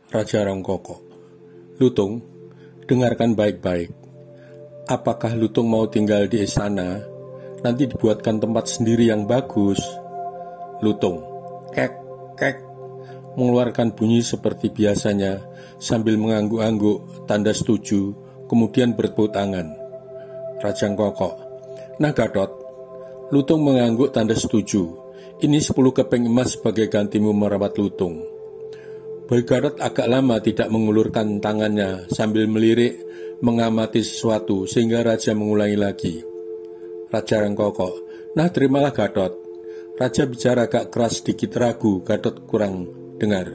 Raja Rongkoko. Lutung, dengarkan baik-baik. Apakah Lutung mau tinggal di istana? Nanti dibuatkan tempat sendiri yang bagus. Lutung, kek, kek, mengeluarkan bunyi seperti biasanya sambil mengangguk-angguk tanda setuju, kemudian bertepuk tangan. Raja Rongkoko. Nah Gatot, Lutung mengangguk tanda setuju. Ini 10 keping emas sebagai gantimu merawat Lutung. Boy Gatot agak lama tidak mengulurkan tangannya sambil melirik mengamati sesuatu sehingga Raja mengulangi lagi. Raja Rongkoko. Nah terimalah Gatot. Raja bicara agak keras sedikit ragu, Gatot kurang dengar.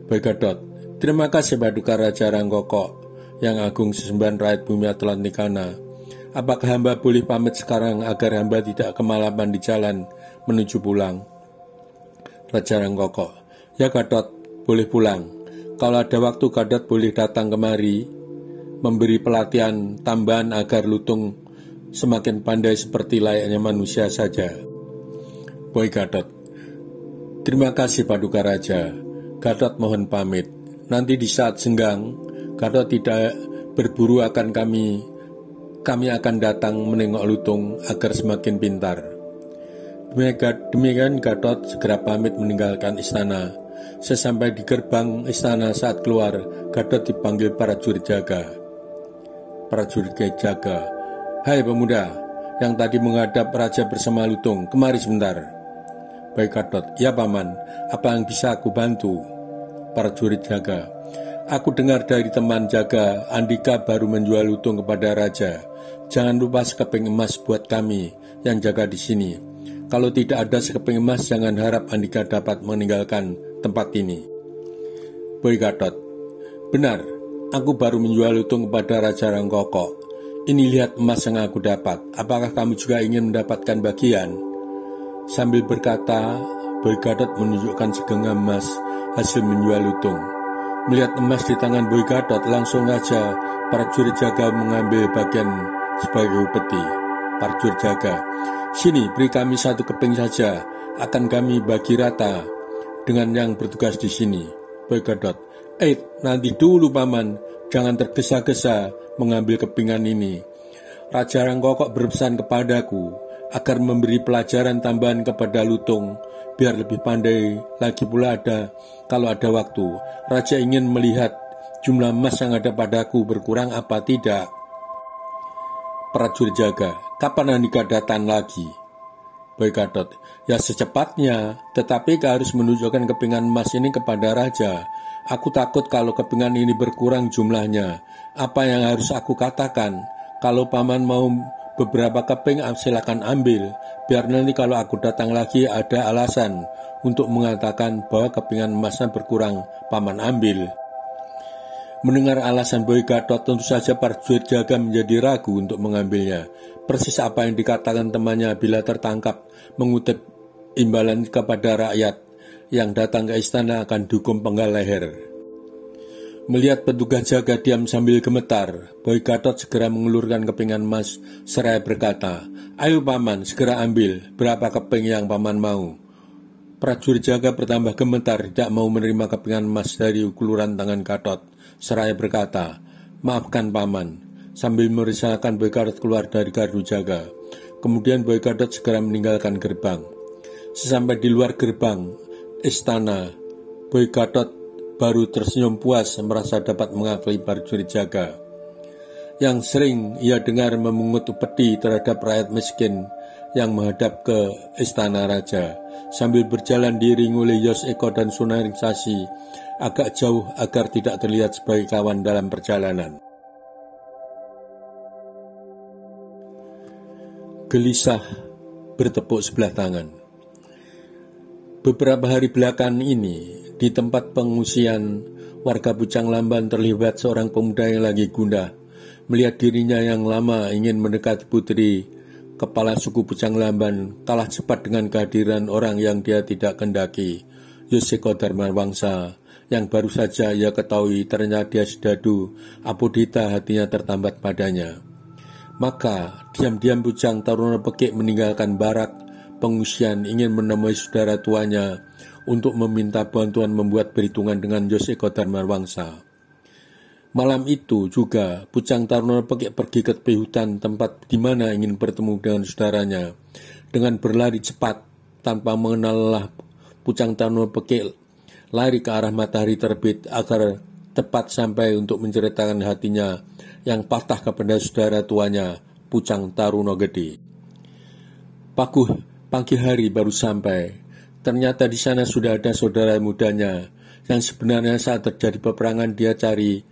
Boy Gatot. Terima kasih Paduka Raja Rongkoko yang agung sesembahan rakyat bumi Atlantikana. Apakah hamba boleh pamit sekarang agar hamba tidak kemalaman di jalan menuju pulang? Raja Rongkoko. Ya Gatot, boleh pulang. Kalau ada waktu Gatot boleh datang kemari, memberi pelatihan tambahan agar Lutung semakin pandai seperti layaknya manusia saja. Boy Gatot. Terima kasih Paduka Raja. Gatot mohon pamit. Nanti di saat senggang, Gatot tidak berburu akan kami akan datang menengok Lutung agar semakin pintar. Demikian Gatot segera pamit meninggalkan istana. Sesampai di gerbang istana saat keluar, Gatot dipanggil prajurit jaga. Prajurit jaga. Hai pemuda, yang tadi menghadap Raja bersama Lutung, kemari sebentar. Baik Gatot. Ya paman, apa yang bisa aku bantu? Prajurit jaga. Aku dengar dari teman jaga, Andika baru menjual Lutung kepada Raja. Jangan lupa sekeping emas buat kami yang jaga di sini. Kalau tidak ada sekeping emas, jangan harap Andika dapat meninggalkan tempat ini. Boy Gatot. Benar, aku baru menjual Lutung kepada Raja Rongkoko. Ini lihat emas yang aku dapat. Apakah kamu juga ingin mendapatkan bagian? Sambil berkata, Boy Gatot menunjukkan segenggam emas hasil menjual Lutung. Melihat emas di tangan Boy Gatot, langsung saja prajurit jaga mengambil bagian sebagai upeti. Prajurit jaga. Sini, beri kami 1 keping saja. Akan kami bagi rata dengan yang bertugas di sini. Boy Gatot. Nanti dulu paman, jangan tergesa-gesa mengambil kepingan ini. Raja Rongkoko berpesan kepadaku agar memberi pelajaran tambahan kepada Lutung, biar lebih pandai lagi pula kalau ada waktu. Raja ingin melihat jumlah emas yang ada padaku berkurang apa tidak. Prajurit jaga. Kapan Andika datang lagi? Boy Gatot. Ya secepatnya, tetapi harus menunjukkan kepingan emas ini kepada Raja. Aku takut kalau kepingan ini berkurang jumlahnya. Apa yang harus aku katakan? Kalau paman mau beberapa keping, silakan ambil. Biar nanti kalau aku datang lagi ada alasan untuk mengatakan bahwa kepingan emasnya berkurang, paman ambil. Mendengar alasan Boy Gatot, tentu saja prajurit jaga menjadi ragu untuk mengambilnya. Persis apa yang dikatakan temannya bila tertangkap mengutip imbalan kepada rakyat yang datang ke istana akan dihukum penggal leher. Melihat petugas jaga diam sambil gemetar, Boy Gatot segera mengulurkan kepingan emas seraya berkata, ayo paman, segera ambil, berapa keping yang paman mau? Prajurit jaga bertambah gemetar, tidak mau menerima kepingan emas dari uluran tangan Gatot, seraya berkata, maafkan paman, sambil merisaukan Boy Gatot keluar dari gardu jaga. Kemudian Boy Gatot segera meninggalkan gerbang. Sesampai di luar gerbang istana, Boy Gatot baru tersenyum puas merasa dapat mengakali prajurit jaga yang sering ia dengar memungut upeti terhadap rakyat miskin yang menghadap ke istana raja. Sambil berjalan diiringi oleh Yos Eko dan Sunaring Sasi agak jauh agar tidak terlihat sebagai kawan dalam perjalanan. Gelisah bertepuk sebelah tangan. Beberapa hari belakangan ini, di tempat pengungsian warga Pucang Lamban terlibat seorang pemuda yang lagi gundah. Melihat dirinya yang lama ingin mendekati putri kepala suku Pucang Lamban kalah cepat dengan kehadiran orang yang dia tidak kendaki, Yoseko Dharmawangsa, yang baru saja ia ketahui ternyata dia Sidadu Apodita. Hatinya tertambat padanya. Maka diam-diam Pucang Taruna Pekik meninggalkan barak pengungsian ingin menemui saudara tuanya untuk meminta bantuan membuat perhitungan dengan Yoseko Dharmawangsa. Malam itu juga Pucang Taruno Pekik pergi ke tepi hutan tempat di mana ingin bertemu dengan saudaranya. Dengan berlari cepat tanpa mengenal lelah, Pucang Taruno Pekik lari ke arah matahari terbit agar tepat sampai untuk menceritakan hatinya yang patah kepada saudara tuanya, Pucang Taruno Gede. Pagi hari baru sampai. Ternyata di sana sudah ada saudara mudanya yang sebenarnya saat terjadi peperangan dia cari,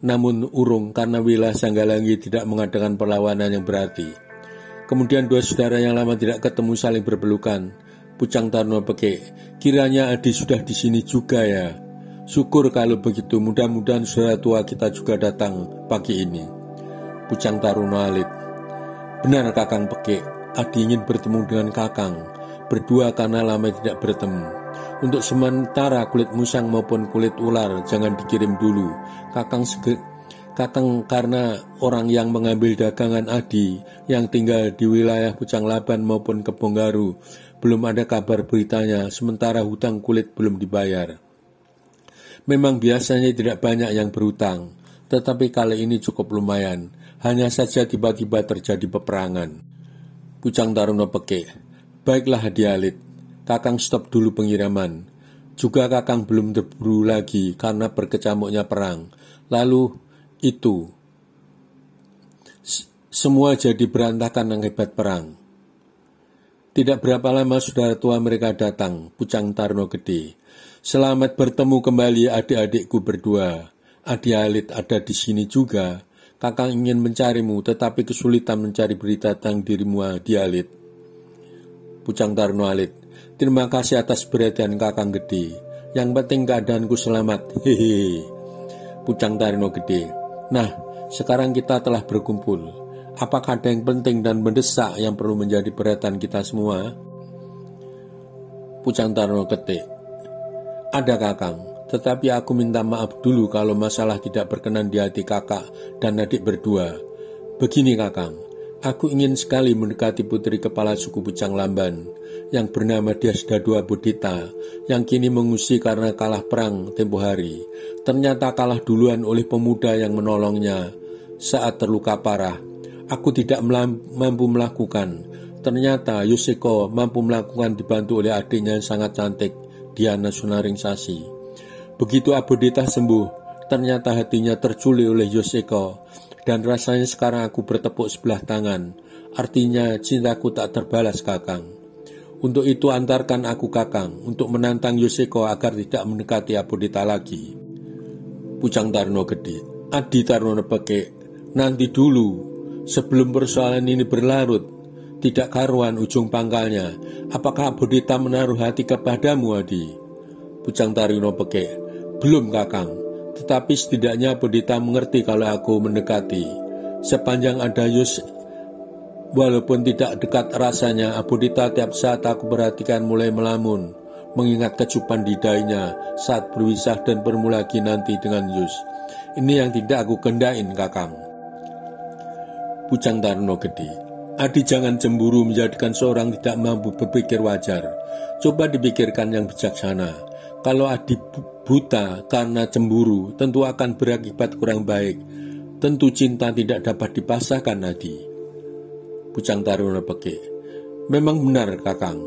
namun urung karena Wila Sanggalangi tidak mengadakan perlawanan yang berarti. Kemudian dua saudara yang lama tidak ketemu saling berpelukan. Pucang Taruno Pekik, kiranya Adi sudah di sini juga ya. Syukur kalau begitu, mudah-mudahan saudara tua kita juga datang pagi ini. Pucang Taruno alit, benar Kakang Pekik, Adi ingin bertemu dengan Kakang. Berdua karena lama tidak bertemu. Untuk sementara kulit musang maupun kulit ular jangan dikirim dulu. Kakang karena orang yang mengambil dagangan Adi yang tinggal di wilayah Pucang Laban maupun Kebonggaru belum ada kabar beritanya, sementara hutang kulit belum dibayar. Memang biasanya tidak banyak yang berhutang, tetapi kali ini cukup lumayan. Hanya saja tiba-tiba terjadi peperangan. Pucang Taruno Pekik, baiklah Hadi Alit, Kakang stop dulu pengiriman. Juga Kakang belum terburu lagi karena berkecamuknya perang. Lalu itu semua jadi berantakan akibat perang. Tidak berapa lama saudara tua mereka datang, Pucang Taruno Gede. Selamat bertemu kembali adik-adikku berdua. Adi Alit ada di sini juga. Kakang ingin mencarimu, tetapi kesulitan mencari berita tentang dirimu, Adi Alit. Pucang Taruno Alit, terima kasih atas perhatian Kakang Gede. Yang penting keadaanku selamat. Hehehe. Pucang Taruno Gede, nah sekarang kita telah berkumpul. Apakah ada yang penting dan mendesak yang perlu menjadi perhatian kita semua? Pucang Taruno Gede, ada Kakang, tetapi aku minta maaf dulu kalau masalah tidak berkenan di hati kakak dan adik berdua. Begini Kakang, aku ingin sekali mendekati putri kepala suku Pucang Lamban yang bernama Dyasdadua Bodhita yang kini mengungsi karena kalah perang tempo hari. Ternyata kalah duluan oleh pemuda yang menolongnya saat terluka parah. Aku tidak mampu melakukan. Ternyata Yoseko mampu melakukan dibantu oleh adiknya yang sangat cantik, Diana Sunaringsasi. Begitu Abodita sembuh, ternyata hatinya terculik oleh Yoseko. Dan rasanya sekarang aku bertepuk sebelah tangan. Artinya cintaku tak terbalas Kakang. Untuk itu antarkan aku Kakang untuk menantang Yoseko agar tidak mendekati Abodita lagi. Pucang Taruno Gede, Adi Taruno Pekik, nanti dulu. Sebelum persoalan ini berlarut, tidak karuan ujung pangkalnya. Apakah Abodita menaruh hati kepadamu, Adi? Pucang Taruno Pekik, belum Kakang. Tetapi setidaknya Abodita mengerti kalau aku mendekati. Sepanjang ada walaupun tidak dekat rasanya, Abodita tiap saat aku perhatikan mulai melamun, mengingat kecupan di dahinya saat berpisah dan bertemu lagi nanti dengan Yus. Ini yang tidak aku kendain, Kakang. Pucang Taruno Gede, Adi jangan cemburu menjadikan seorang tidak mampu berpikir wajar. Coba dipikirkan yang bijaksana. Kalau Adi buta karena cemburu, tentu akan berakibat kurang baik. Tentu cinta tidak dapat dipasahkan, Adi. Pucang Taruno Pekik, memang benar Kakang.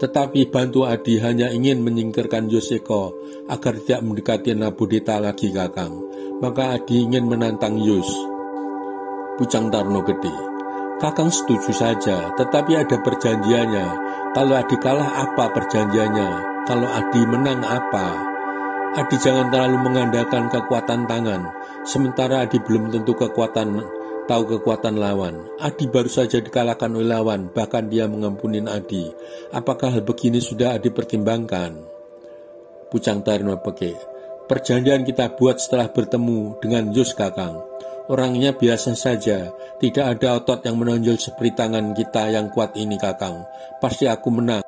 Tetapi bantu Adi hanya ingin menyingkirkan Yoseko agar tidak mendekati Abodita lagi Kakang. Maka Adi ingin menantang Yus. Pucang Taruno Gede, Kakang setuju saja, tetapi ada perjanjiannya. Kalau Adi kalah apa perjanjiannya? Kalau Adi menang apa? Adi jangan terlalu mengandalkan kekuatan tangan, sementara Adi belum tentu tahu kekuatan lawan. Adi baru saja dikalahkan oleh lawan, bahkan dia mengampunin Adi. Apakah hal begini sudah Adi pertimbangkan? Pucang Taruno Pekik, perjanjian kita buat setelah bertemu dengan Yus Kakang. Orangnya biasa saja, tidak ada otot yang menonjol seperti tangan kita yang kuat ini Kakang. Pasti aku menang.